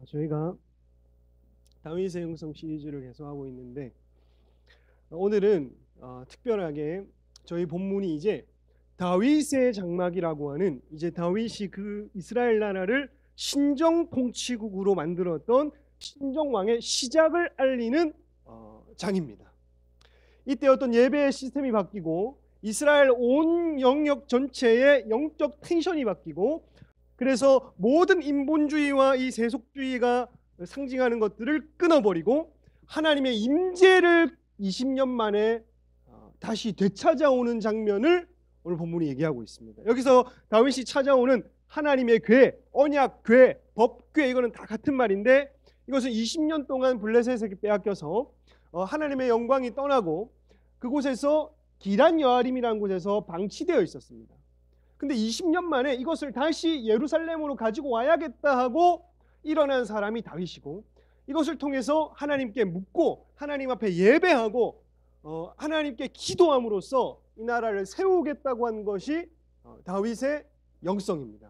저희가 다윗의 영성 시리즈를 계속하고 있는데 오늘은 특별하게 저희 본문이 이제 다윗의 장막이라고 하는 이제 다윗이 그 이스라엘 나라를 신정 통치국으로 만들었던 신정 왕의 시작을 알리는 장입니다. 이때 어떤 예배의 시스템이 바뀌고 이스라엘 온 영역 전체의 영적 텐션이 바뀌고 그래서 모든 인본주의와 이 세속주의가 상징하는 것들을 끊어버리고 하나님의 임재를 20년 만에 다시 되찾아오는 장면을 오늘 본문이 얘기하고 있습니다. 여기서 다윗이 찾아오는 하나님의 궤, 언약 궤, 법궤, 이거는 다 같은 말인데 이것은 20년 동안 블레셋에게 빼앗겨서 하나님의 영광이 떠나고 그곳에서 기란 여아림이라는 곳에서 방치되어 있었습니다. 근데 20년 만에 이것을 다시 예루살렘으로 가지고 와야겠다 하고 일어난 사람이 다윗이고, 이것을 통해서 하나님께 묻고 하나님 앞에 예배하고 하나님께 기도함으로써 이 나라를 세우겠다고 한 것이 다윗의 영성입니다.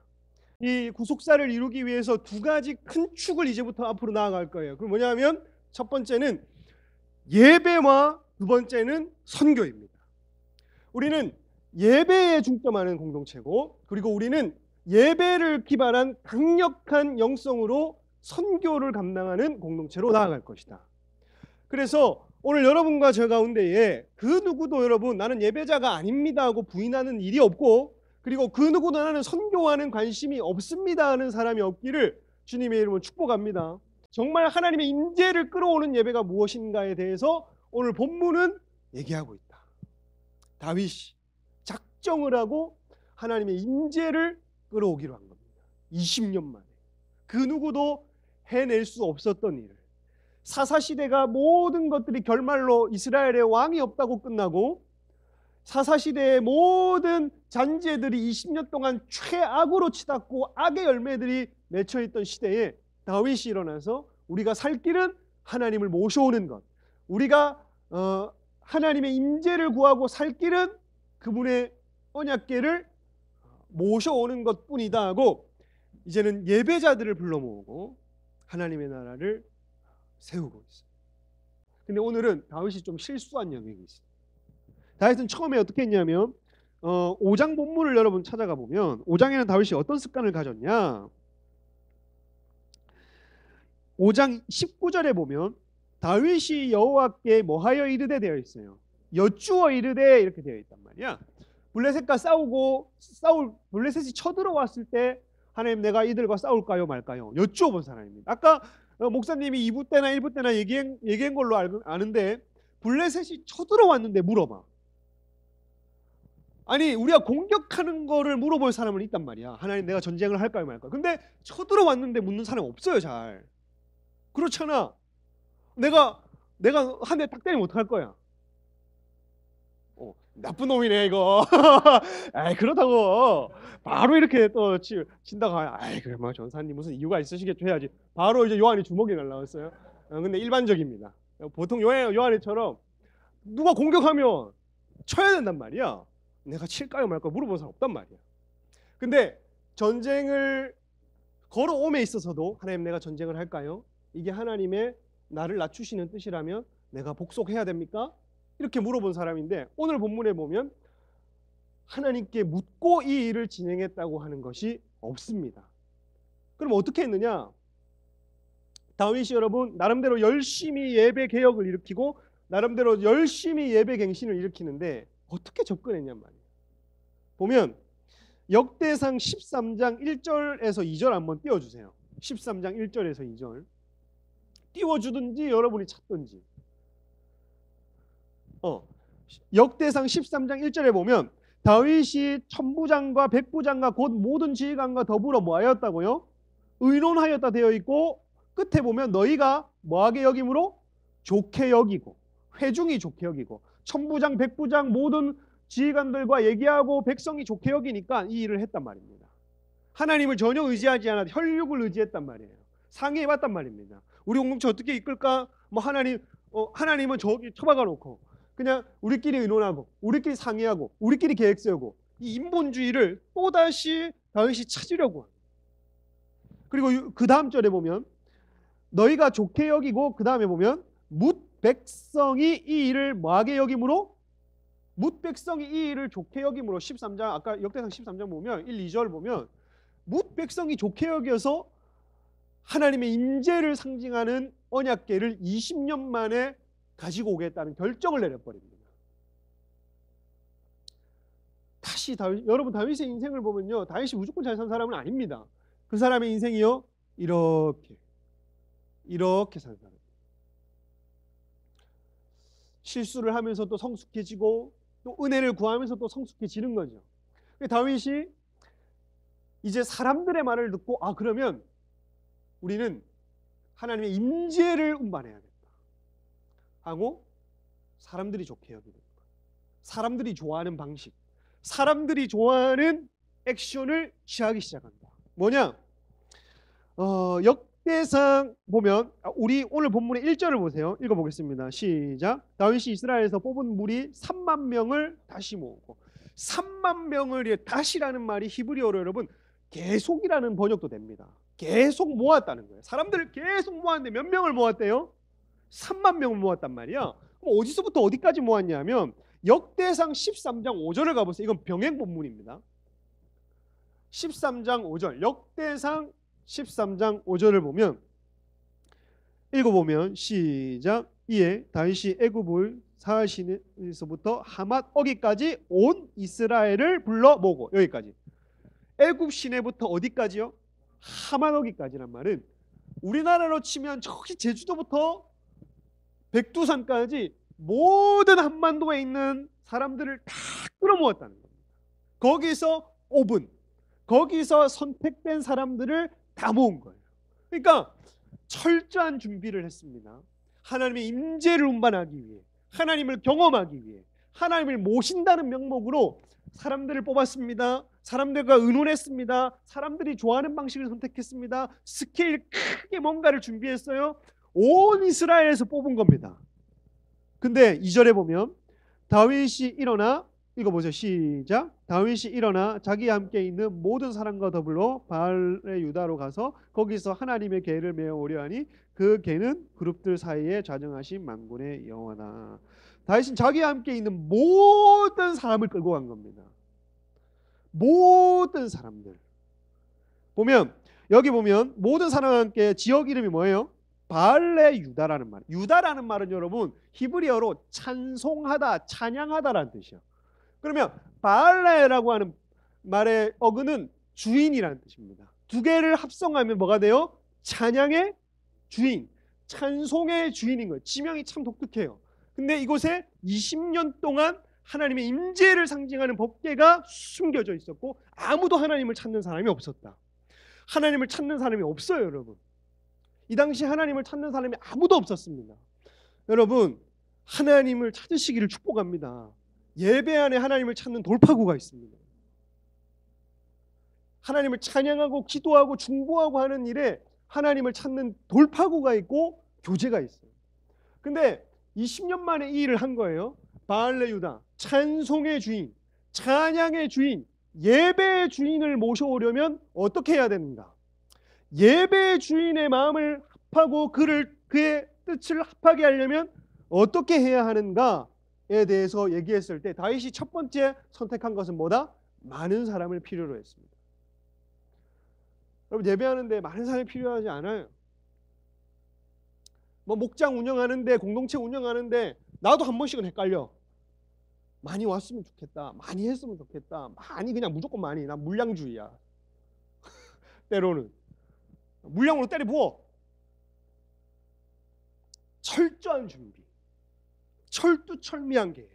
이 구속사를 이루기 위해서 두 가지 큰 축을 이제부터 앞으로 나아갈 거예요. 그럼 뭐냐면 첫 번째는 예배와 두 번째는 선교입니다. 우리는 예배에 중점하는 공동체고, 그리고 우리는 예배를 기반한 강력한 영성으로 선교를 감당하는 공동체로 나아갈 것이다. 그래서 오늘 여러분과 저 가운데에 그 누구도 여러분 나는 예배자가 아닙니다 하고 부인하는 일이 없고, 그리고 그 누구도 나는 선교하는 관심이 없습니다 하는 사람이 없기를 주님의 이름으로 축복합니다. 정말 하나님의 임재를 끌어오는 예배가 무엇인가에 대해서 오늘 본문은 얘기하고 있다. 다윗이 작정을 하고 하나님의 임재를 끌어오기로 한 겁니다. 20년 만에 그 누구도 해낼 수 없었던 일을, 사사시대가 모든 것들이 결말로 이스라엘의 왕이 없다고 끝나고 사사시대의 모든 잔재들이 20년 동안 최악으로 치닫고 악의 열매들이 맺혀있던 시대에 다윗이 일어나서 우리가 살 길은 하나님을 모셔오는 것, 우리가 하나님의 임재를 구하고 살 길은 그분의 언약궤를 모셔오는 것뿐이다 하고 이제는 예배자들을 불러 모으고 하나님의 나라를 세우고 있어요. 근데 오늘은 다윗이 좀 실수한 영역이 있어요. 다윗은 처음에 어떻게 했냐면 5장 본문을 여러분 찾아가 보면 5장에는 다윗이 어떤 습관을 가졌냐, 5장 19절에 보면 다윗이 여호와께 뭐하여 이르되 되어 있어요. 여쭈어 이르되 이렇게 되어 있단 말이야. 블레셋과 싸우고 블레셋이 쳐들어왔을 때 하나님 내가 이들과 싸울까요 말까요 여쭈어 본 사람입니다. 아까 목사님이 2부 때나 1부 때나 얘기한 걸로 아는데 블레셋이 쳐들어왔는데 물어봐. 아니 우리가 공격하는 거를 물어볼 사람은 있단 말이야. 하나님 내가 전쟁을 할까요 말까요. 근데 쳐들어왔는데 묻는 사람 없어요. 잘 그렇잖아. 내가 한 대 딱 때리면 어떡할 거야. 나쁜 놈이네 이거. 아이 그렇다고 바로 이렇게 또 친다가 아이 그래 뭐 전사님 무슨 이유가 있으시겠죠 해야지. 바로 이제 요한이 주먹이 날라왔어요. 근데 일반적입니다. 보통 요한이처럼 누가 공격하면 쳐야 된단 말이야. 내가 칠까요 말까요 물어보는 사람 없단 말이야. 근데 전쟁을 걸어옴에 있어서도 하나님 내가 전쟁을 할까요? 이게 하나님의 나를 낮추시는 뜻이라면 내가 복속해야 됩니까? 이렇게 물어본 사람인데 오늘 본문에 보면 하나님께 묻고 이 일을 진행했다고 하는 것이 없습니다. 그럼 어떻게 했느냐? 다윗이 여러분 나름대로 열심히 예배 개혁을 일으키고 나름대로 열심히 예배 갱신을 일으키는데 어떻게 접근했냔 말이에요. 보면 역대상 13장 1절에서 2절 한번 띄워주세요. 13장 1절에서 2절 띄워주든지 여러분이 찾든지. 역대상 13장 1절에 보면 다윗이 천부장과 백부장과 곧 모든 지휘관과 더불어 뭐하였다고요? 의논하였다 되어 있고 끝에 보면 너희가 뭐하게 여김으로? 좋게 여기고 회중이 좋게 여기고 천부장 백부장 모든 지휘관들과 얘기하고 백성이 좋게 여기니까 이 일을 했단 말입니다. 하나님을 전혀 의지하지 않아 혈육을 의지했단 말이에요. 상의해봤단 말입니다. 우리 공동체 어떻게 이끌까? 뭐 하나님은 저기 처박아 놓고 그냥 우리끼리 의논하고 우리끼리 상의하고 우리끼리 계획 세우고 이 인본주의를 또다시 다윗이 찾으려고. 그리고 그 다음 절에 보면 너희가 좋게 여기고 그 다음에 보면 뭇 백성이 이 일을 뭐하게 여김으로 뭇 백성이 이 일을 좋게 여김으로 13장 아까 역대상 13장 보면 1, 2절 보면 뭇 백성이 좋게 여겨서 하나님의 임재를 상징하는 언약궤를 20년 만에 가지고 오겠다는 결정을 내려버립니다. 다시 여러분 다윗의 인생을 보면요, 다윗이 무조건 잘 산 사람은 아닙니다. 그 사람의 인생이요 이렇게 산 사람. 실수를 하면서 또 성숙해지고 또 은혜를 구하면서 또 성숙해지는 거죠. 다윗이 이제 사람들의 말을 듣고 그러면 우리는 하나님의 임재를 운반해야겠다 하고 사람들이 좋게 여기는 것, 사람들이 좋아하는 방식, 사람들이 좋아하는 액션을 취하기 시작한다. 뭐냐? 역대상 보면 우리 오늘 본문의 1절을 보세요. 읽어보겠습니다. 시작. 다윗이 이스라엘에서 뽑은 무리 3만 명을 다시 모으고 3만 명을 다시라는 말이 히브리어로 여러분 계속이라는 번역도 됩니다. 계속 모았다는 거예요. 사람들을 계속 모았는데 몇 명을 모았대요? 3만 명을 모았단 말이야. 그럼 어디서부터 어디까지 모았냐면 역대상 13장 5절을 가보세요. 이건 병행 본문입니다. 13장 5절 역대상 13장 5절을 보면 읽어보면 시작. 이에 다윗이 애굽을 사할 시내에서부터 하맛 어기까지 온 이스라엘을 불러 모으고 여기까지 애굽 시내부터 어디까지요? 하맛 어기까지란 말은 우리나라로 치면 저기 제주도부터 백두산까지 모든 한반도에 있는 사람들을 다 끌어모았다는 겁니다. 거기서 5분 거기서 선택된 사람들을 다 모은 거예요. 그러니까 철저한 준비를 했습니다. 하나님의 임재를 운반하기 위해, 하나님을 경험하기 위해, 하나님을 모신다는 명목으로 사람들을 뽑았습니다. 사람들과 의논했습니다. 사람들이 좋아하는 방식을 선택했습니다. 스케일 크게 뭔가를 준비했어요. 온 이스라엘에서 뽑은 겁니다. 근데 2절에 보면 다윗이 일어나 읽어보세요. 시작. 다윗이 일어나 자기와 함께 있는 모든 사람과 더불어 바알의 유다로 가서 거기서 하나님의 궤를 메어오려 하니 그 궤는 그룹들 사이에 좌정하신 만군의 여호와다. 다윗은 자기와 함께 있는 모든 사람을 끌고 간 겁니다. 모든 사람들. 보면 여기 보면 모든 사람과 함께 지역 이름이 뭐예요? 바알의 유다라는 말. 유다라는 말은 여러분 히브리어로 찬송하다, 찬양하다라는 뜻이에요. 그러면 바알레라고 하는 말의 어근은 주인이라는 뜻입니다. 두 개를 합성하면 뭐가 돼요? 찬양의 주인, 찬송의 주인인 거예요. 지명이 참 독특해요. 근데 이곳에 20년 동안 하나님의 임재를 상징하는 법궤가 숨겨져 있었고 아무도 하나님을 찾는 사람이 없었다. 하나님을 찾는 사람이 없어요, 여러분. 이 당시 하나님을 찾는 사람이 아무도 없었습니다. 여러분, 하나님을 찾으시기를 축복합니다. 예배 안에 하나님을 찾는 돌파구가 있습니다. 하나님을 찬양하고 기도하고 중보하고 하는 일에 하나님을 찾는 돌파구가 있고 교제가 있어요. 근데 20년 만에 이 일을 한 거예요. 바알레 유다, 찬송의 주인, 찬양의 주인, 예배의 주인을 모셔오려면 어떻게 해야 되는가? 예배의 주인의 마음을 합하고 그의 뜻을 합하게 하려면 어떻게 해야 하는가에 대해서 얘기했을 때 다윗이 첫 번째 선택한 것은 뭐다? 많은 사람을 필요로 했습니다. 여러분, 예배하는데 많은 사람이 필요하지 않아요. 뭐 목장 운영하는데, 공동체 운영하는데 나도 한 번씩은 헷갈려. 많이 왔으면 좋겠다, 많이 했으면 좋겠다, 많이, 그냥 무조건 많이. 난 물량주의야. 때로는 물량으로 때려 부어. 철저한 준비, 철두철미한 계획.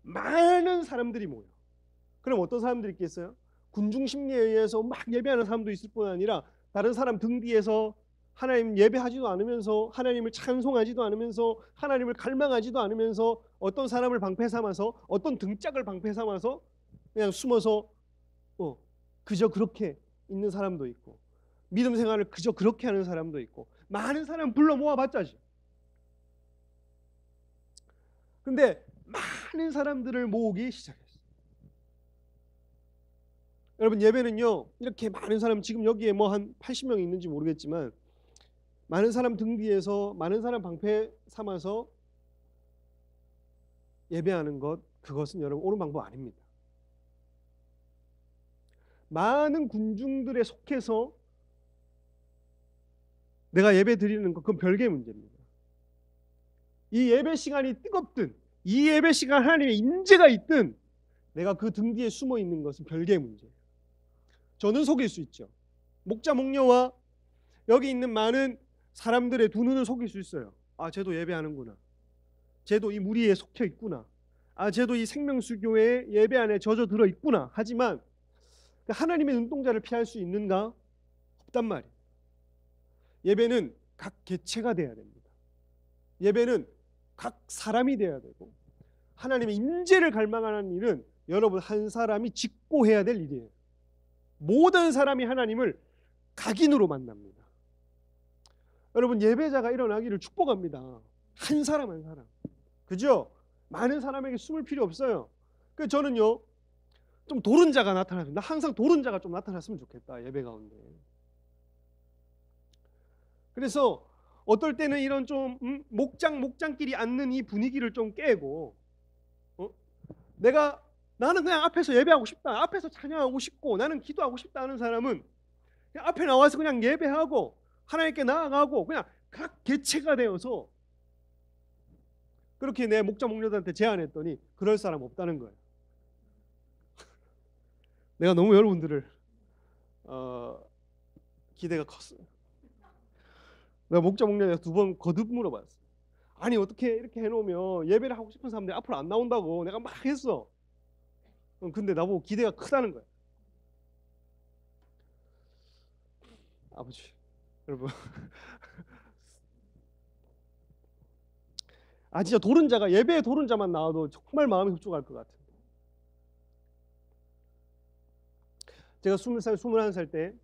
많은 사람들이 모여. 그럼 어떤 사람들이 있겠어요? 군중 심리에 의해서 막 예배하는 사람도 있을 뿐 아니라 다른 사람 등 뒤에서 하나님 예배하지도 않으면서, 하나님을 찬송하지도 않으면서, 하나님을 갈망하지도 않으면서 어떤 사람을 방패 삼아서, 어떤 등짝을 방패 삼아서 그냥 숨어서 그저 그렇게 있는 사람도 있고, 믿음 생활을 그저 그렇게 하는 사람도 있고, 많은 사람 불러 모아봤자지. 근데 많은 사람들을 모으기 시작했어요. 여러분, 예배는요 이렇게 많은 사람, 지금 여기에 뭐 한 80명이 있는지 모르겠지만 많은 사람 등 뒤에서 많은 사람 방패 삼아서 예배하는 것, 그것은 여러분 옳은 방법 아닙니다. 많은 군중들에 속해서 내가 예배 드리는 것, 그건 별개의 문제입니다. 이 예배 시간이 뜨겁든 이 예배 시간 하나님의 임재가 있든 내가 그 등 뒤에 숨어 있는 것은 별개의 문제예요. 저는 속일 수 있죠. 목자 목녀와 여기 있는 많은 사람들의 두 눈을 속일 수 있어요. 아, 쟤도 예배하는구나. 쟤도 이 무리에 속혀 있구나. 아, 쟤도 이 생명수교회 예배 안에 젖어 들어 있구나. 하지만 하나님의 눈동자를 피할 수 있는가? 없단 말이에요. 예배는 각 개체가 돼야 됩니다. 예배는 각 사람이 돼야 되고, 하나님의 임재를 갈망하는 일은 여러분 한 사람이 짓고 해야 될 일이에요. 모든 사람이 하나님을 각인으로 만납니다. 여러분, 예배자가 일어나기를 축복합니다. 한 사람 한 사람. 그죠? 많은 사람에게 숨을 필요 없어요. 그래서 저는요, 좀 도른자가 나타났습니다. 항상 도른자가 좀 나타났으면 좋겠다, 예배 가운데. 그래서 어떨 때는 이런 좀 목장끼리 앉는 이 분위기를 좀 깨고, 나는 그냥 앞에서 예배하고 싶다, 앞에서 찬양하고 싶고 나는 기도하고 싶다 하는 사람은 그냥 앞에 나와서 그냥 예배하고 하나님께 나아가고 그냥 각 개체가 되어서 그렇게 내 목자 목녀들한테 제안했더니 그럴 사람 없다는 거예요. 내가 너무 여러분들을 기대가 컸어요. 내가 목자 목녀한테 2번 거듭 물어봤어요. 아니 어떻게 이렇게 해놓으면 예배를 하고 싶은 사람들이 앞으로 안 나온다고 내가 막 했어. 근데 나보고 기대가 크다는 거야. 아버지, 여러분, 진짜 도른자가 예배에 도른자만 나와도 정말 마음이 흡족할 것 같아요. 제가 20살, 21살 때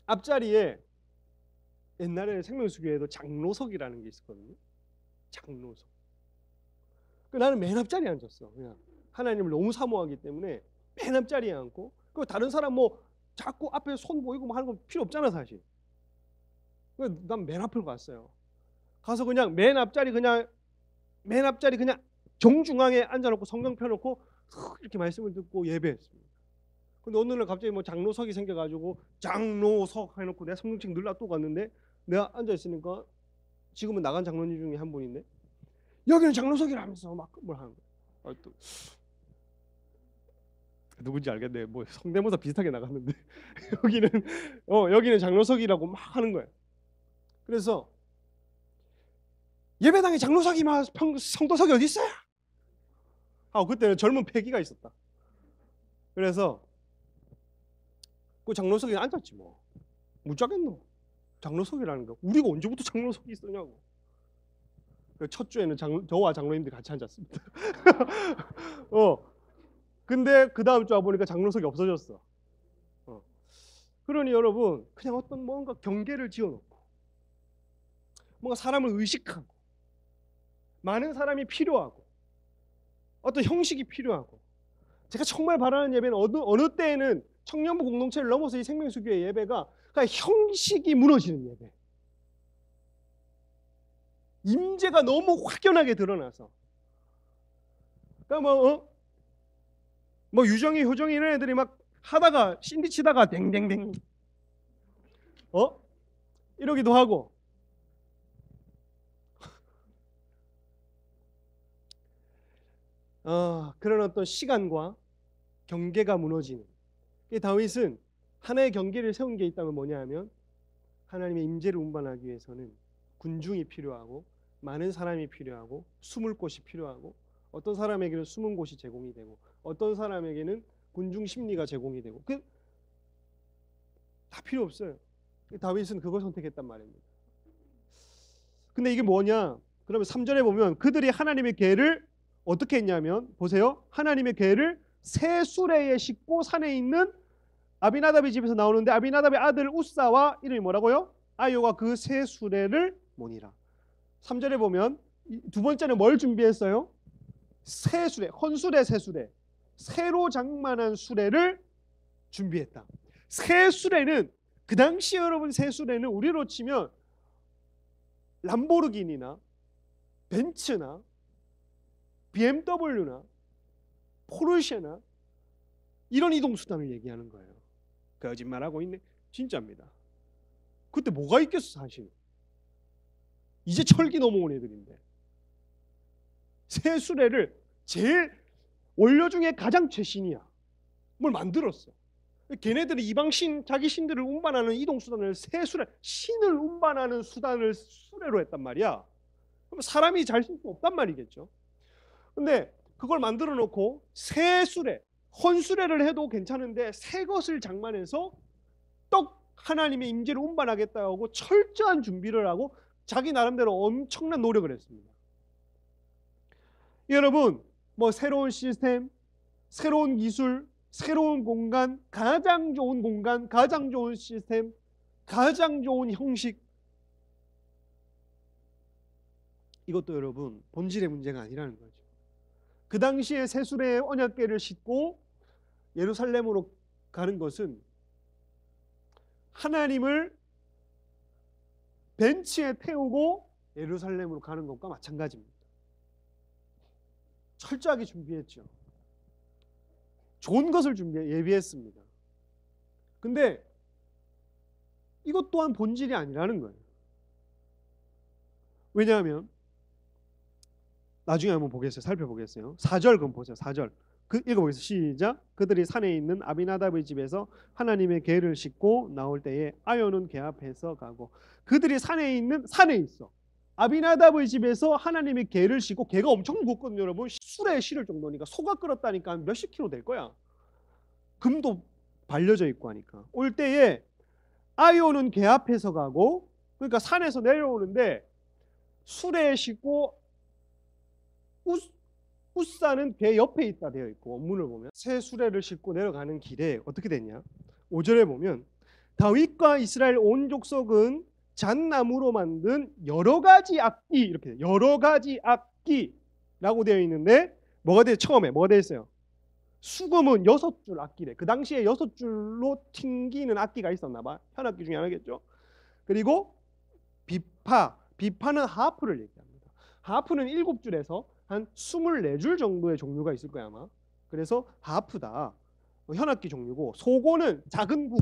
앞자리에 옛날에 생명수교회에도 장로석이라는 게 있었거든요. 장로석. 나는 맨 앞자리에 앉았어. 그냥 하나님을 너무 사모하기 때문에 맨 앞자리에 앉고, 그 다른 사람 뭐 자꾸 앞에 손 보이고 뭐 하는 거 필요 없잖아 사실. 난 맨 앞을 갔어요. 가서 그냥 맨 앞자리 그냥 정중앙에 앉아놓고 성경 펴놓고 이렇게 말씀을 듣고 예배했습니다. 근데 어느 날 갑자기 뭐 장로석이 생겨가지고 장로석 해놓고 내가 성경책 늘 놔두고 갔는데 내가 앉아있으니까 지금은 나간 장로님 중에 한 분인데 여기는 장로석이라면서 막 뭘 하는 거야. 또 누군지 알겠네. 뭐 성대모사 비슷하게 나갔는데 여기는 장로석이라고 막 하는 거예요. 그래서 예배당에 장로석이 막 성도석이 어디 있어요? 그때는 젊은 패기가 있었다. 그래서 그 장로석에 앉았지 뭐. 묻자겠노. 장로석이라는 거. 우리가 언제부터 장로석이 있었냐고. 첫 주에는 저와 장로님들이 같이 앉았습니다. 근데 그 다음 주 와보니까 장로석이 없어졌어. 그러니 여러분, 그냥 어떤 뭔가 경계를 지어놓고 뭔가 사람을 의식하고 많은 사람이 필요하고 어떤 형식이 필요하고, 제가 정말 바라는 예배는 어느 때에는 청년부 공동체를 넘어서 이 생명수교의 예배가 그냥 형식이 무너지는 예배, 임재가 너무 확연하게 드러나서, 그러니까 뭐 유정이, 효정이 이런 애들이 막 하다가 신디 치다가 댕댕댕 이러기도 하고, 그런 어떤 시간과 경계가 무너지는, 다윗은 하나의 경계를 세운 게 있다면 뭐냐 하면 하나님의 임재를 운반하기 위해서는 군중이 필요하고 많은 사람이 필요하고 숨을 곳이 필요하고, 어떤 사람에게는 숨은 곳이 제공이 되고 어떤 사람에게는 군중 심리가 제공이 되고, 다 필요 없어요. 다윗은 그걸 선택했단 말입니다. 근데 이게 뭐냐? 그러면 3절에 보면 그들이 하나님의 궤를 어떻게 했냐면, 보세요. 하나님의 궤를 새 수레에 싣고 산에 있는 아비나답의 집에서 나오는데, 아비나답의 아들 우사와 이름이 뭐라고요? 아요가 그 새 수레를 모니라. 3절에 보면 두 번째는 뭘 준비했어요? 새 수레, 헌수레, 새 수레, 새로 장만한 수레를 준비했다. 새 수레는 그 당시 여러분, 새 수레는 우리로 치면 람보르기니나 벤츠나 BMW나 포르쉐나 이런 이동수단을 얘기하는 거예요. 거짓말하고 있네. 진짜입니다. 그때 뭐가 있겠어 사실. 이제 철기 넘어온 애들인데. 새 수레를 제일 원료 중에 가장 최신이야. 뭘 만들었어. 걔네들이 이방신, 자기 신들을 운반하는 이동수단을 새 수레, 신을 운반하는 수단을 수레로 했단 말이야. 그럼 사람이 잘 쓸 수 없단 말이겠죠. 근데 그걸 만들어 놓고 새 수레, 헌수레를 해도 괜찮은데 새 것을 장만해서 떡 하나님의 임재를 운반하겠다고 하고 철저한 준비를 하고 자기 나름대로 엄청난 노력을 했습니다. 여러분, 뭐 새로운 시스템, 새로운 기술, 새로운 공간, 가장 좋은 공간, 가장 좋은 시스템, 가장 좋은 형식, 이것도 여러분 본질의 문제가 아니라는 거죠. 그 당시에 새수레의 언약궤를 싣고 예루살렘으로 가는 것은 하나님을 벤치에 태우고 예루살렘으로 가는 것과 마찬가지입니다. 철저하게 준비했죠. 좋은 것을 예비했습니다. 근데 이것 또한 본질이 아니라는 거예요. 왜냐하면 나중에 한번 보겠어요. 살펴보겠어요. 4절 그럼 보세요. 4절. 읽어보겠습니다. 시작. 그들이 산에 있는 아비나답의 집에서 하나님의 궤를 싣고 나올 때에 아요는 궤 앞에서 가고. 그들이 산에 있어. 아비나답의 집에서 하나님의 궤를 싣고, 궤가 엄청 무겁거든요, 여러분. 수레에 실을 정도니까. 소가 끓었다니까 한 몇십 킬로 될 거야. 금도 발려져 있고 하니까. 올 때에 아요는 궤 앞에서 가고, 그러니까 산에서 내려오는데 수레에 싣고 우사는 궤 옆에 있다 되어 있고, 원문을 보면 새 수레를 싣고 내려가는 길에 어떻게 됐냐? 5절에 보면 다윗과 이스라엘 온 족속은 잣나무로 만든 여러 가지 악기, 이렇게 돼요. 여러 가지 악기라고 되어 있는데 뭐가 돼요? 처음에 뭐가 되어 있어요? 수금은 6줄 악기래. 그 당시에 6줄로 튕기는 악기가 있었나 봐. 현악기 중에 하나겠죠. 그리고 비파는 하프를 얘기합니다. 하프는 7줄에서 한 24줄 정도의 종류가 있을 거야 아마. 그래서 하프다. 현악기 종류고, 소고는 작은 북.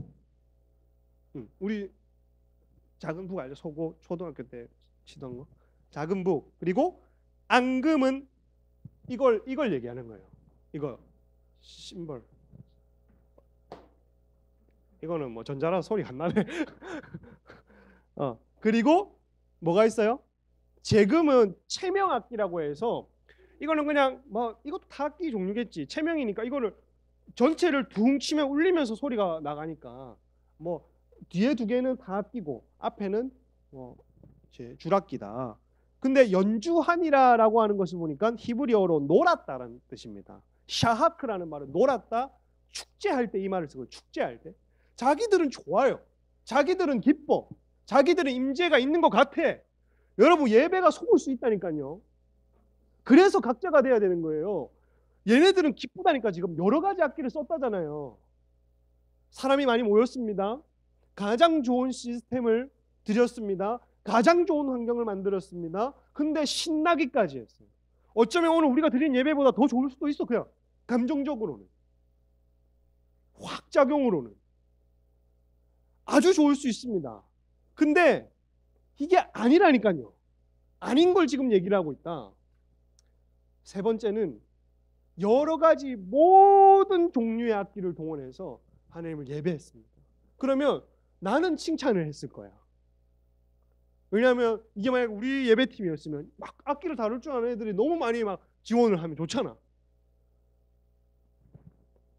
우리 작은 북 알죠? 소고 초등학교 때 치던 거. 작은 북. 그리고 앙금은 이걸 얘기하는 거예요. 이거 심벌. 이거는 뭐 전자라 소리가 안 나네. 그리고 뭐가 있어요? 제금은 체명악기라고 해서, 이거는 그냥 뭐 이것도 다 악기 종류겠지. 체명이니까 이거를 전체를 둥 치면 울리면서 소리가 나가니까 뭐 뒤에 두 개는 다 악기고 앞에는 뭐 이제 줄악기다. 근데 연주하니라라고 하는 것을 보니까 히브리어로 놀았다라는 뜻입니다. 샤하크라는 말은 놀았다, 축제할 때 이 말을 쓰고, 축제할 때 자기들은 좋아요. 자기들은 기뻐. 자기들은 임재가 있는 것 같아. 여러분, 예배가 속을 수 있다니까요. 그래서 각자가 돼야 되는 거예요. 얘네들은 기쁘다니까. 지금 여러 가지 악기를 썼다잖아요. 사람이 많이 모였습니다. 가장 좋은 시스템을 드렸습니다. 가장 좋은 환경을 만들었습니다. 근데 신나기까지 했어요. 어쩌면 오늘 우리가 드린 예배보다 더 좋을 수도 있어. 그냥 감정적으로는, 확작용으로는 아주 좋을 수 있습니다. 근데 이게 아니라니까요. 아닌 걸 지금 얘기를 하고 있다. 세 번째는 여러 가지 모든 종류의 악기를 동원해서 하나님을 예배했습니다. 그러면 나는 칭찬을 했을 거야. 왜냐하면 이게 만약 우리 예배팀이었으면 막 악기를 다룰 줄 아는 애들이 너무 많이 막 지원을 하면 좋잖아.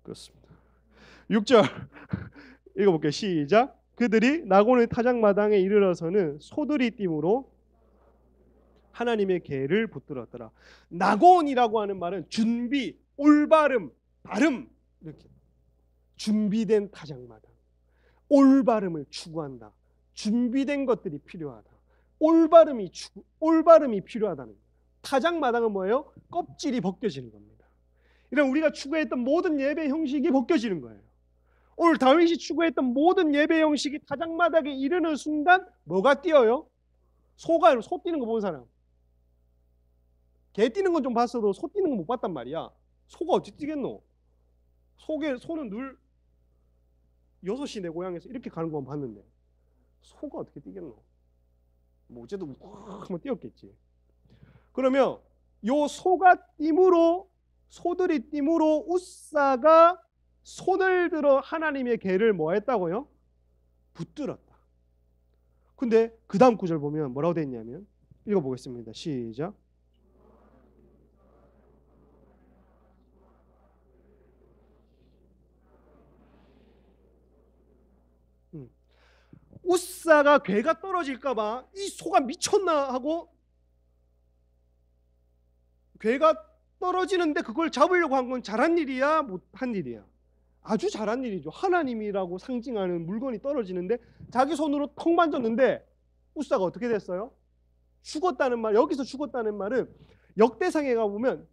그렇습니다. 6절 읽어볼게요. 시작. 그들이 나곤의 타작마당에 이르러서는 소들이 띠므로 하나님의 궤를 붙들었더라. 나곤이라고 하는 말은 준비, 올바름, 바름, 이렇게 준비된 타작마당, 올바름을 추구한다. 준비된 것들이 필요하다. 올바름이 필요하다는 거예요. 타작마당은 뭐예요? 껍질이 벗겨지는 겁니다. 이런 우리가 추구했던 모든 예배 형식이 벗겨지는 거예요. 오늘 다윗이 추구했던 모든 예배 형식이 타작마당에 이르는 순간 뭐가 뛰어요? 소가 아니라 소 뛰는 거 본 사람. 개 뛰는 건 좀 봤어도 소 뛰는 건 못 봤단 말이야. 소가 어찌 뛰겠노? 소는 늘 6시 내 고향에서 이렇게 가는 것만 봤는데 소가 어떻게 뛰겠노? 뭐 어쨌든 한번 뛰었겠지. 그러면 요 소가 띠므로, 소들이 띠므로 웃사가 손을 들어 하나님의 계를 뭐 했다고요? 붙들었다. 근데 그 다음 구절 보면 뭐라고 돼 있냐면, 읽어보겠습니다. 시작. 웃사가 괴가 떨어질까봐 이 소가 미쳤나 하고 괴가 떨어지는데 그걸 잡으려고 한 건 잘한 일이야, 못한 일이야? 아주 잘한 일이죠. 하나님이라고 상징하는 물건이 떨어지는데 자기 손으로 턱 만졌는데 웃사가 어떻게 됐어요? 죽었다는 말, 여기서 죽었다는 말은 역대상에 가보면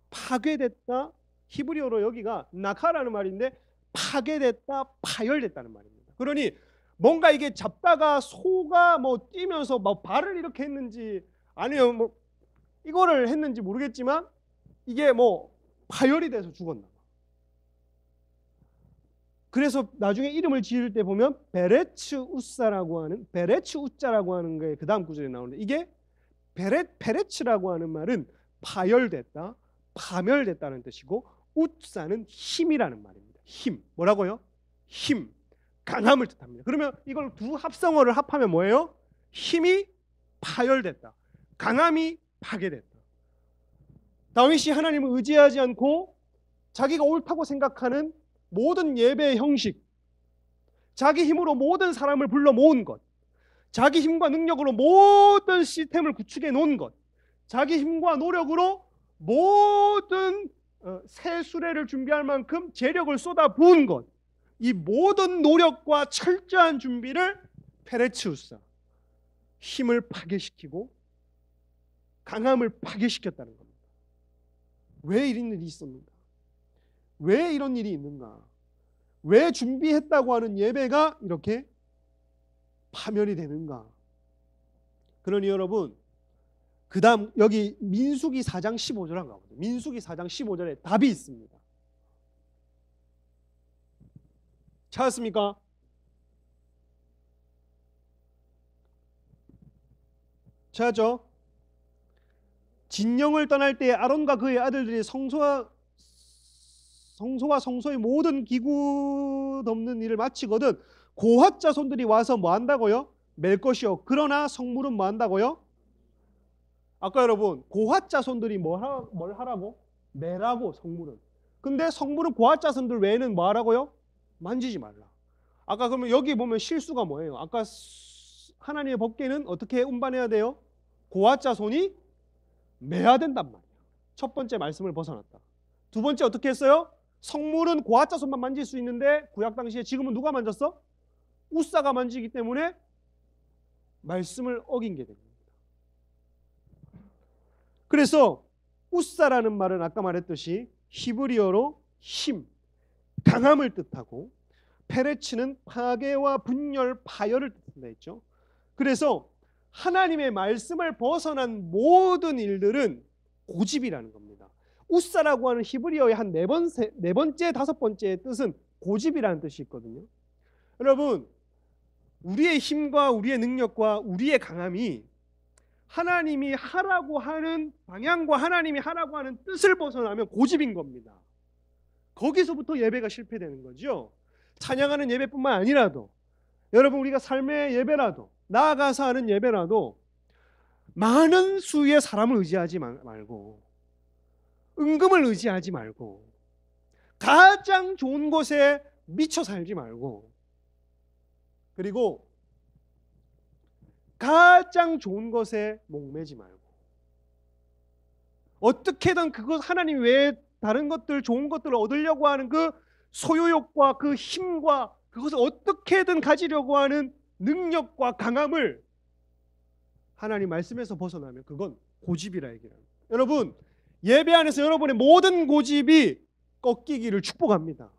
파괴됐다, 히브리어로 여기가 나카라는 말인데 파괴됐다, 파열됐다는 말입니다. 그러니 뭔가 이게 잡다가 소가 뭐 뛰면서 막 발을 이렇게 했는지 아니면 뭐 이거를 했는지 모르겠지만 이게 뭐 파열이 돼서 죽었나. 그래서 나중에 이름을 지을 때 보면 베레츠 우사라고 하는, 베레츠 우자라고 하는 게 그 다음 구절에 나오는데, 이게 베레츠라고 하는 말은 파열됐다, 파멸됐다는 뜻이고, 우자는 힘이라는 말입니다. 힘. 뭐라고요? 힘. 강함을 뜻합니다. 그러면 이걸 두 합성어를 합하면 뭐예요? 힘이 파열됐다, 강함이 파괴됐다. 다윗이 하나님을 의지하지 않고 자기가 옳다고 생각하는 모든 예배의 형식, 자기 힘으로 모든 사람을 불러 모은 것, 자기 힘과 능력으로 모든 시스템을 구축해 놓은 것, 자기 힘과 노력으로 모든 새 수레를 준비할 만큼 재력을 쏟아 부은 것, 이 모든 노력과 철저한 준비를 페레치우스, 힘을 파괴시키고 강함을 파괴시켰다는 겁니다. 왜 이런 일이 있었는가? 왜 이런 일이 있는가? 왜 준비했다고 하는 예배가 이렇게 파멸이 되는가? 그러니 여러분, 그 다음 여기 민수기 4장 15절 한번 가보죠. 민수기 4장 15절에 답이 있습니다. 찾았습니까? 찾았죠? 진영을 떠날 때 아론과 그의 아들들이 성소와 성소의 모든 기구 덮는 일을 마치거든 고핫 자손들이 와서 뭐 한다고요? 맬 것이요. 그러나 성물은 뭐 한다고요? 아까 여러분 고핫 자손들이 뭘 하라고? 매라고. 성물은. 근데 성물은 고핫 자손들 외에는 뭐 하라고요? 만지지 말라. 아까 그러면 여기 보면 실수가 뭐예요? 아까 하나님의 법궤는 어떻게 운반해야 돼요? 고핫 자손이 매야 된단 말이에요. 첫 번째 말씀을 벗어났다. 두 번째 어떻게 했어요? 성물은 고핫 자손만 만질 수 있는데 구약 당시에 지금은 누가 만졌어? 우사가 만지기 때문에 말씀을 어긴 게 됩니다. 그래서 우사라는 말은 아까 말했듯이 히브리어로 힘, 강함을 뜻하고 페레치는 파괴와 분열, 파열을 뜻한다 했죠. 그래서 하나님의 말씀을 벗어난 모든 일들은 고집이라는 겁니다. 우사라고 하는 히브리어의 한 네 번째, 다섯 번째 뜻은 고집이라는 뜻이 있거든요. 여러분, 우리의 힘과 우리의 능력과 우리의 강함이 하나님이 하라고 하는 방향과 하나님이 하라고 하는 뜻을 벗어나면 고집인 겁니다. 거기서부터 예배가 실패되는 거죠. 찬양하는 예배뿐만 아니라도, 여러분 우리가 삶의 예배라도, 나아가서 하는 예배라도 많은 수의 사람을 의지하지 말고, 은금을 의지하지 말고, 가장 좋은 곳에 미쳐 살지 말고, 그리고 가장 좋은 것에 목매지 말고, 어떻게든 그것 하나님 외에 다른 것들, 좋은 것들을 얻으려고 하는 그 소유욕과 그 힘과 그것을 어떻게든 가지려고 하는 능력과 강함을 하나님 말씀에서 벗어나면 그건 고집이라 얘기합니다. 여러분, 예배 안에서 여러분의 모든 고집이 꺾이기를 축복합니다.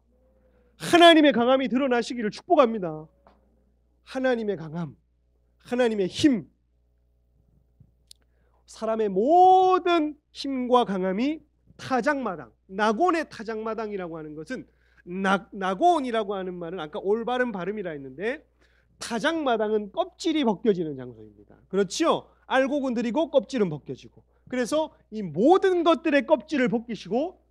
하나님의 강함이 드러나시기를 축복합니다. 하나님의 강함, 하나님의 힘, 사람의 모든 힘과 강함이 타작마당, 낙원의 타작마당이라고 하는 것은 낙원이라고 하는 말은 아까 올바른 발음이라 했는데 타작마당은 껍질이 벗겨지는 장소입니다. 그렇죠? 알곡은 들이고 껍질은 벗겨지고, 그래서 이 모든 것들의 껍질을 벗기시고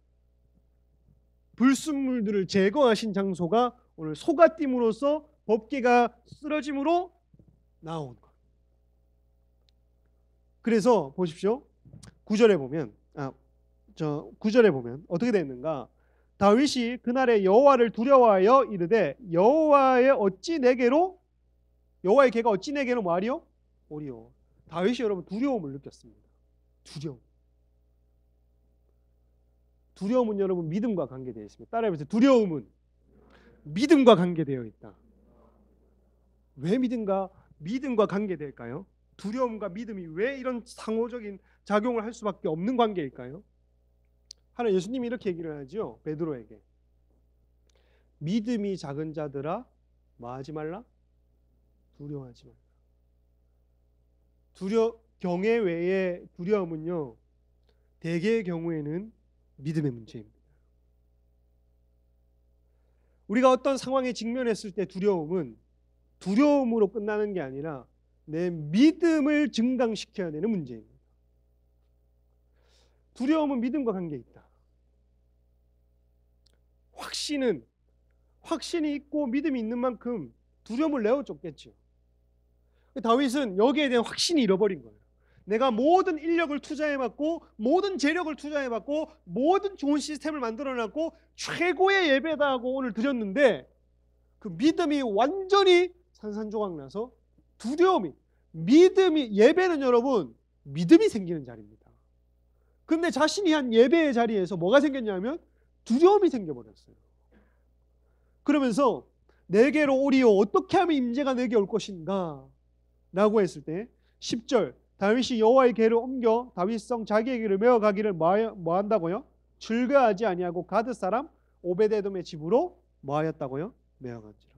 불순물들을 제거하신 장소가 오늘 소가 띠므로써 법궤가 쓰러짐으로 나온 것. 그래서 보십시오. 9절에 보면 9절에 보면 어떻게 되는가? 다윗이 그날에 여호와를 두려워하여 이르되 여호와의 개가 어찌 내게로 뭐하리요? 오리요. 다윗이 여러분 두려움을 느꼈습니다. 두려움은 여러분 믿음과 관계되어 있습니다. 따라해보세요. 두려움은 믿음과 관계되어 있다. 왜 믿음과 관계될까요? 두려움과 믿음이 왜 이런 상호적인 작용을 할 수밖에 없는 관계일까요? 하나 예수님이 이렇게 얘기를 하죠. 베드로에게 믿음이 작은 자들아 뭐하지 말라? 두려워하지 말라. 경외 외의 두려움은요, 대개의 경우에는 믿음의 문제입니다. 우리가 어떤 상황에 직면했을 때 두려움은 두려움으로 끝나는 게 아니라 내 믿음을 증강시켜야 되는 문제입니다. 두려움은 믿음과 관계 있다. 확신이 있고 믿음이 있는 만큼 두려움을 내어줬겠죠. 다윗은 여기에 대한 확신이 잃어버린 거예요. 내가 모든 인력을 투자해봤고 모든 재력을 투자해봤고 모든 좋은 시스템을 만들어놨고 최고의 예배다 하고 오늘 드렸는데 그 믿음이 완전히 산산조각나서 예배는 여러분 믿음이 생기는 자리입니다. 근데 자신이 한 예배의 자리에서 뭐가 생겼냐면 두려움이 생겨버렸어요. 그러면서 내게로 오리오, 어떻게 하면 임재가 내게 올 것인가 라고 했을 때 10절 다윗이 여호와의 궤를 옮겨 다윗성 자기에게를 메어가기를 뭐 한다고요? 즐거워하지 아니하고 가드 사람 오베데돔의 집으로 뭐 하였다고요? 메어간지라.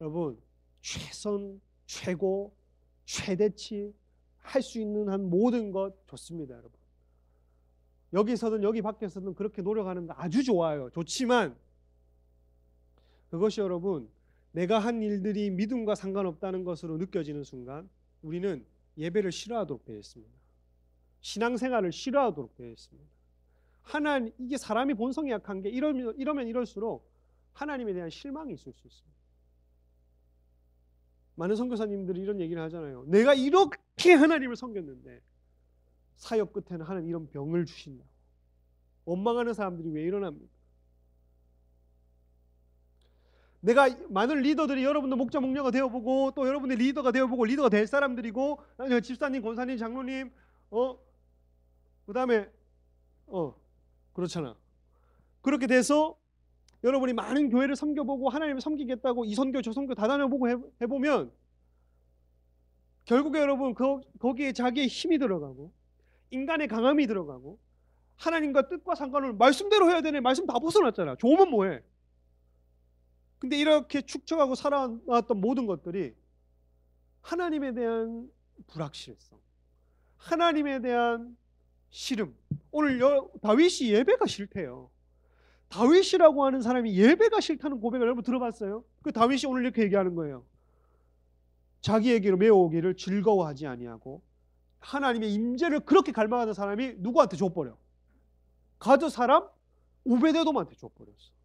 여러분 최선, 최고, 최대치 할 수 있는 한 모든 것 좋습니다. 여러분 여기서든 여기 밖에서든 그렇게 노력하는 거 아주 좋아요. 좋지만 그것이 여러분 내가 한 일들이 믿음과 상관없다는 것으로 느껴지는 순간 우리는 예배를 싫어하도록 되어 있습니다. 신앙생활을 싫어하도록 되어 있습니다. 이게 사람이 본성이 약한 게 이러면 이럴수록 하나님에 대한 실망이 있을 수 있습니다. 많은 선교사님들이 이런 얘기를 하잖아요. 내가 이렇게 하나님을 섬겼는데 사역 끝에는 하나님 이런 병을 주신다. 원망하는 사람들이 왜 일어납니까? 내가 많은 리더들이 여러분도 목자 목녀가 되어보고 또 여러분들 리더가 되어보고 리더가 될 사람들이고 집사님, 권사님, 장로님 그 다음에 그렇잖아. 그렇게 돼서 여러분이 많은 교회를 섬겨보고 하나님을 섬기겠다고 이 선교 저 선교 다 다녀보고 해보면 결국에 여러분 거기에 자기의 힘이 들어가고 인간의 강함이 들어가고 하나님과 뜻과 상관을 말씀대로 해야 되네. 말씀 다 벗어났잖아. 좋으면 뭐해? 근데 이렇게 축적하고 살아왔던 모든 것들이 하나님에 대한 불확실성, 하나님에 대한 싫음. 오늘 다윗이 예배가 싫대요. 다윗이라고 하는 사람이 예배가 싫다는 고백을 여러분 들어봤어요? 그 다윗이 오늘 이렇게 얘기하는 거예요. 자기에게로 메어오기를 즐거워하지 아니하고 하나님의 임재를 그렇게 갈망하는 사람이 누구한테 줘버려? 가드 사람 오베데돔한테 줘버렸어.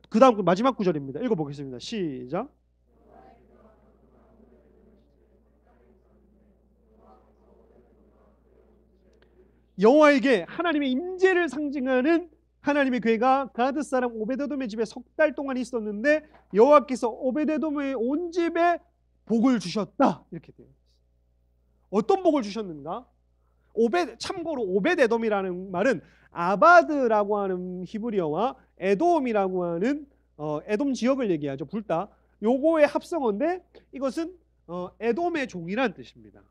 그 다음 마지막 구절입니다. 읽어보겠습니다. 시작. 여호와에게 하나님의 임재를 상징하는 하나님의 궤가 가드 사람 오베데돔의 집에 석 달 동안 있었는데 여호와께서 오베데돔의 온 집에 복을 주셨다. 이렇게 되어 있어요. 어떤 복을 주셨는가? 참고로 오베데돔이라는 말은 아바드라고 하는 히브리어와 에돔이라고 하는 에돔 지역을 얘기하죠. 불다. 요거의 합성어인데 이것은 에돔의 종이라는 뜻입니다.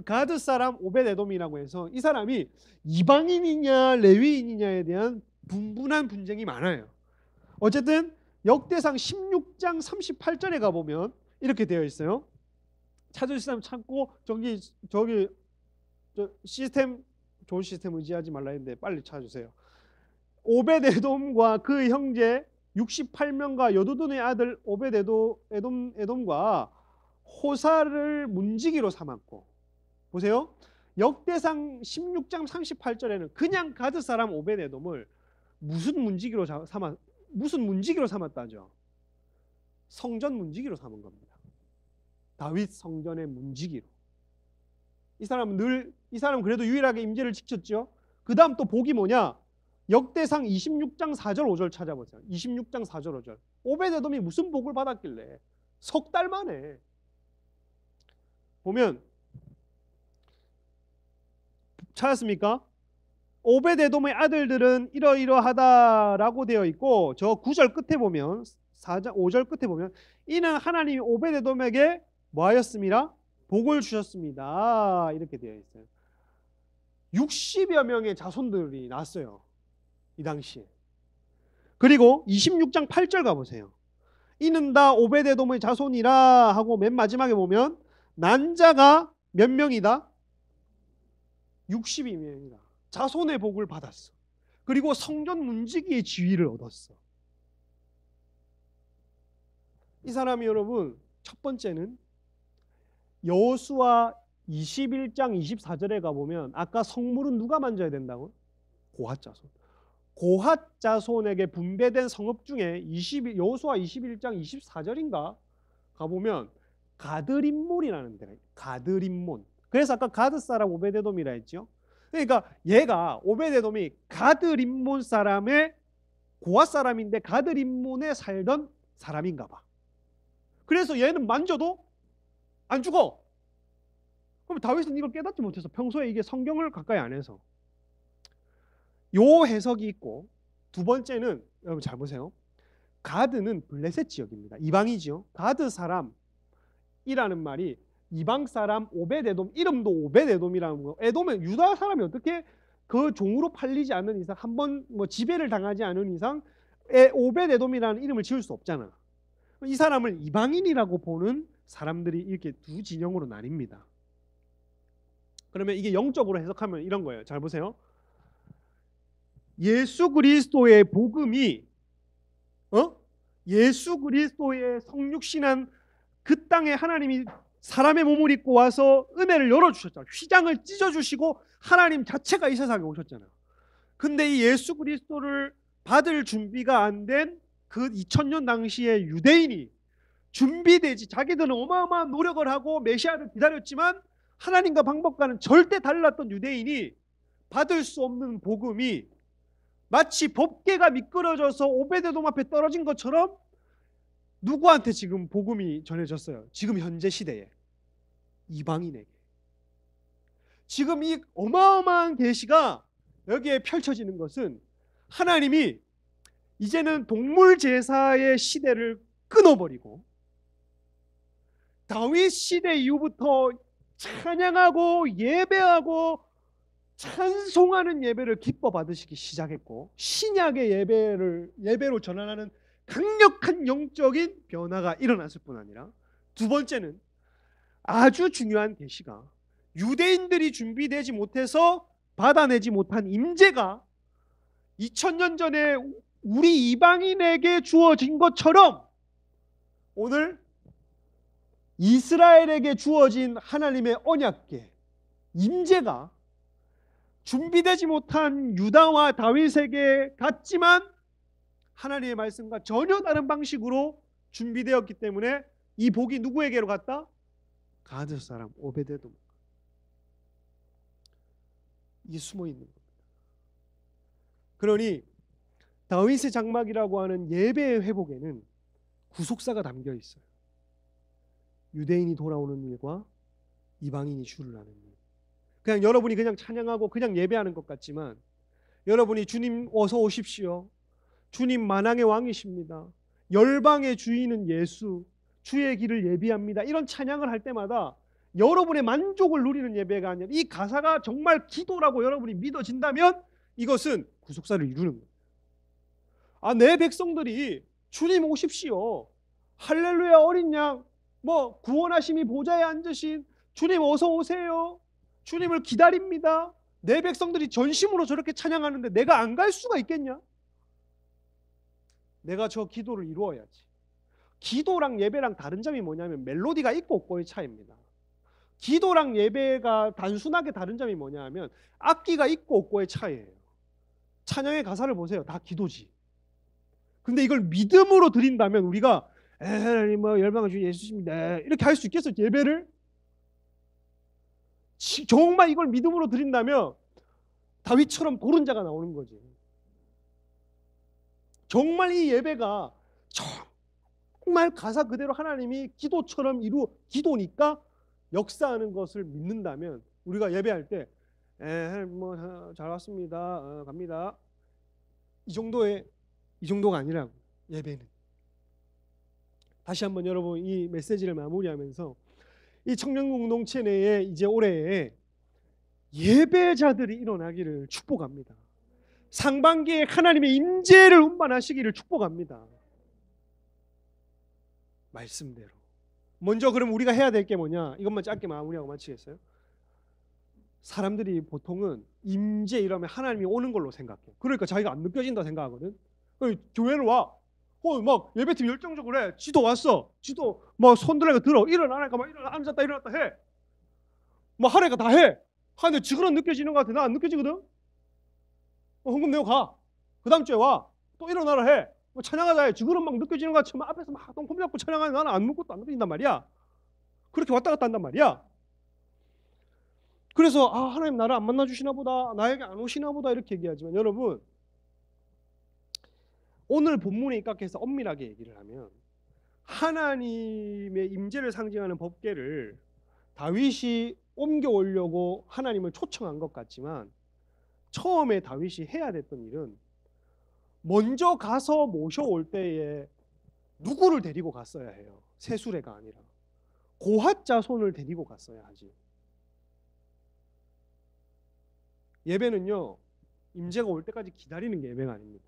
가드 사람 오벳에돔이라고 해서 이 사람이 이방인이냐 레위인이냐에 대한 분분한 분쟁이 많아요. 어쨌든 역대상 16장 38절에 가보면 이렇게 되어 있어요. 찾으실 사람 찾고 저기 시스템 좋은 시스템 의지하지 말라 했는데 빨리 찾아주세요. 오벳에돔과 그 형제 68명과 여두둔의 아들 오벳에돔과 호사를 문지기로 삼았고, 보세요. 역대상 16장 38절에는 그냥 가드 사람 오벳에돔을 무슨 문지기로 삼았다죠? 성전 문지기로 삼은 겁니다. 다윗 성전의 문지기로. 이 사람은 그래도 유일하게 임재를 지켰죠. 그 다음 또 복이 뭐냐? 역대상 26장 4절 5절 찾아보세요. 26장 4절 5절. 오벳에돔이 무슨 복을 받았길래 석 달 만에. 보면 찾았습니까? 오벳에돔의 아들들은 이러이러하다라고 되어 있고, 저 9절 끝에 보면 5절 끝에 보면 이는 하나님이 오벳에돔에게 뭐 하였습니다? 복을 주셨습니다. 이렇게 되어 있어요. 60여 명의 자손들이 났어요. 이 당시에. 그리고 26장 8절 가보세요. 이는 다 오벳에돔의 자손이라 하고 맨 마지막에 보면 난자가 몇 명이다? 62명이다. 자손의 복을 받았어. 그리고 성전 문지기의 지위를 얻었어. 이 사람이 여러분, 첫 번째는 여호수아 21장 24절에 가보면 아까 성물은 누가 만져야 된다고? 고핫 자손. 고핫 자손에게 분배된 성읍 중에 여호수아 21장 24절인가 가보면 가드림몬이라는 데가 있어요. 가드림몬. 그래서 아까 가드 사람 오벳에돔이라 했죠. 그러니까 얘가 오벳에돔이 가드림몬 사람의 고핫 사람인데 가드림몬에 살던 사람인가 봐. 그래서 얘는 만져도 안 죽어. 그럼 다윗은 이걸 깨닫지 못해서 평소에 이게 성경을 가까이 안 해서 요 해석이 있고, 두 번째는 여러분 잘 보세요. 가드는 블레셋 지역입니다. 이방이죠. 가드 사람이라는 말이 이방 사람 오벳에돔, 이름도 오벳에돔이라는 거. 에돔은 유다 사람이 어떻게 그 종으로 팔리지 않는 이상, 한번 뭐 지배를 당하지 않은 이상 오벳에돔이라는 이름을 지을 수 없잖아. 이 사람을 이방인이라고 보는 사람들이 이렇게 두 진영으로 나뉩니다. 그러면 이게 영적으로 해석하면 이런 거예요. 잘 보세요. 예수 그리스도의 복음이 예수 그리스도의 성육신한 그 땅에 하나님이 사람의 몸을 입고 와서 은혜를 열어주셨잖아요. 휘장을 찢어주시고 하나님 자체가 이 세상에 오셨잖아요. 근데 이 예수 그리스도를 받을 준비가 안 된 그 2000년 당시에 유대인이 준비되지, 자기들은 어마어마한 노력을 하고 메시아를 기다렸지만 하나님과 방법과는 절대 달랐던 유대인이 받을 수 없는 복음이 마치 법궤가 미끄러져서 오벳에돔 앞에 떨어진 것처럼 누구한테 지금 복음이 전해졌어요? 지금 현재 시대에 이방인에게. 지금 이 어마어마한 계시가 여기에 펼쳐지는 것은 하나님이 이제는 동물 제사의 시대를 끊어버리고 다윗 시대 이후부터 찬양하고 예배하고 찬송하는 예배를 기뻐 받으시기 시작했고, 신약의 예배로 전환하는 강력한 영적인 변화가 일어났을 뿐 아니라, 두 번째는 아주 중요한 계시가 유대인들이 준비되지 못해서 받아내지 못한 임재가 2000년 전에 우리 이방인에게 주어진 것처럼 오늘 이스라엘에게 주어진 하나님의 언약궤 임재가 준비되지 못한 유다와 다윗에게 갔지만 하나님의 말씀과 전혀 다른 방식으로 준비되었기 때문에 이 복이 누구에게로 갔다? 가드 사람 오벳에돔. 이게 숨어 있는 겁니다. 그러니 다윗의 장막이라고 하는 예배의 회복에는 구속사가 담겨 있어요. 유대인이 돌아오는 일과 이방인이 주를 아는 일. 그냥 여러분이 그냥 찬양하고 그냥 예배하는 것 같지만, 여러분이 주님 어서 오십시오, 주님 만왕의 왕이십니다, 열방의 주인은 예수, 주의 길을 예비합니다, 이런 찬양을 할 때마다 여러분의 만족을 누리는 예배가 아니라 이 가사가 정말 기도라고 여러분이 믿어진다면 이것은 구속사를 이루는 거예요. 내 백성들이 주님 오십시오, 할렐루야 어린 양, 뭐 구원하심이 보좌에 앉으신 주님 어서 오세요. 주님을 기다립니다. 내 백성들이 전심으로 저렇게 찬양하는데 내가 안 갈 수가 있겠냐? 내가 저 기도를 이루어야지. 기도랑 예배랑 다른 점이 뭐냐면 멜로디가 있고 없고의 차이입니다. 기도랑 예배가 단순하게 다른 점이 뭐냐 하면 악기가 있고 없고의 차이예요. 찬양의 가사를 보세요. 다 기도지. 근데 이걸 믿음으로 드린다면 우리가 하나님 뭐 열방의 주 예수십니다 이렇게 할 수 있겠어요? 예배를? 정말 이걸 믿음으로 드린다면 다윗처럼 고른 자가 나오는 거지. 정말 이 예배가 정말 가사 그대로 하나님이 기도처럼 기도니까 역사하는 것을 믿는다면 우리가 예배할 때 뭐 잘 왔습니다. 갑니다. 이 정도가 아니라고. 예배는 다시 한번 여러분 이 메시지를 마무리하면서 이 청년 공동체 내에 이제 올해에 예배자들이 일어나기를 축복합니다. 상반기에 하나님의 임재를 운반하시기를 축복합니다. 말씀대로. 먼저 그럼 우리가 해야 될 게 뭐냐? 이것만 짧게 마무리하고 마치겠어요? 사람들이 보통은 임재 이러면 하나님이 오는 걸로 생각해. 그러니까 자기가 안 느껴진다 생각하거든. 교회를 와. 막 예배팀 열정적으로 해. 지도 왔어. 지도 막 손들고 들어. 일어나니까 막 앉았다 일어났다 해. 막 하래가 다 해. 하는데 지그런 느껴지는 것 같아. 나 안 느껴지거든. 헌금 내고 가. 그 다음 주에 와. 또 일어나라 해. 뭐 찬양하자 해. 지그런 막 느껴지는 것 같지만 앞에서 막 똥폼 잡고 찬양하는 나는 안 묻고도 안 느껴진단 말이야. 그렇게 왔다 갔다 한단 말이야. 그래서 하나님 나를 안 만나주시나 보다. 나에게 안 오시나 보다 이렇게 얘기하지만 여러분 오늘 본문에 입각해서 엄밀하게 얘기를 하면 하나님의 임재를 상징하는 법궤를 다윗이 옮겨오려고 하나님을 초청한 것 같지만 처음에 다윗이 해야 됐던 일은 먼저 가서 모셔올 때에 누구를 데리고 갔어야 해요. 세수레가 아니라 고핫 자손을 데리고 갔어야 하지. 예배는요 임재가 올 때까지 기다리는 게 예배가 아닙니다.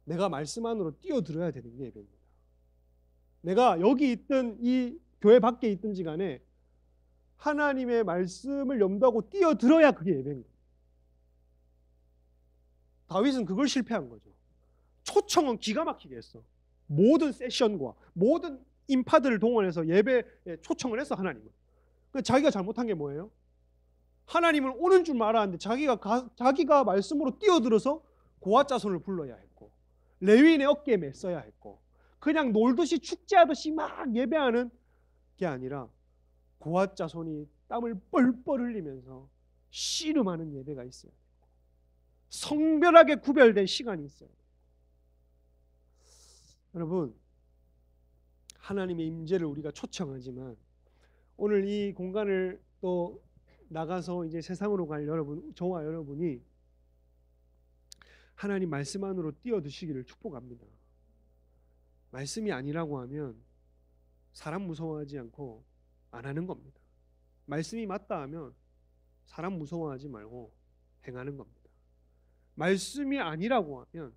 내가 말씀 안으로 뛰어들어야 되는 게 예배입니다. 내가 여기 있든 이 교회 밖에 있든지 간에 하나님의 말씀을 염두하고 뛰어들어야 그게 예배입니다. 다윗은 그걸 실패한 거죠. 초청은 기가 막히게 했어. 모든 세션과 모든 인파들을 동원해서 예배에 초청을 했어 하나님은. 자기가 잘못한 게 뭐예요? 하나님을 오는 줄 알았는데 자기가 말씀으로 뛰어들어서 고핫 자손을 불러야 했고 레위인의 어깨에 맸어야 했고 그냥 놀듯이 축제하듯이 막 예배하는 게 아니라 고핫 자손이 땀을 뻘뻘 흘리면서 씨름하는 예배가 있어요. 성별하게 구별된 시간이 있어요. 여러분 하나님의 임재를 우리가 초청하지만 오늘 이 공간을 또 나가서 이제 세상으로 갈 여러분, 저와 여러분이 하나님 말씀 안으로 뛰어드시기를 축복합니다. 말씀이 아니라고 하면 사람 무서워하지 않고 안 하는 겁니다. 말씀이 맞다 하면 사람 무서워하지 말고 행하는 겁니다. 말씀이 아니라고 하면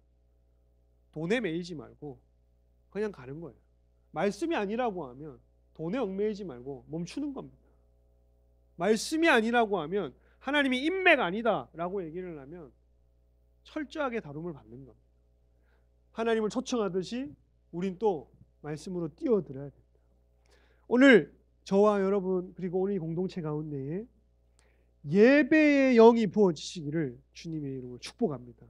돈에 매이지 말고 그냥 가는 거예요. 말씀이 아니라고 하면 돈에 얽매이지 말고 멈추는 겁니다. 말씀이 아니라고 하면 하나님이 인맥 아니다라고 얘기를 하면 철저하게 다룸을 받는 겁니다. 하나님을 초청하듯이 우린 또 말씀으로 뛰어들어야 됩니다. 오늘 저와 여러분 그리고 오늘 이 공동체 가운데에 예배의 영이 부어지시기를 주님의 이름으로 축복합니다.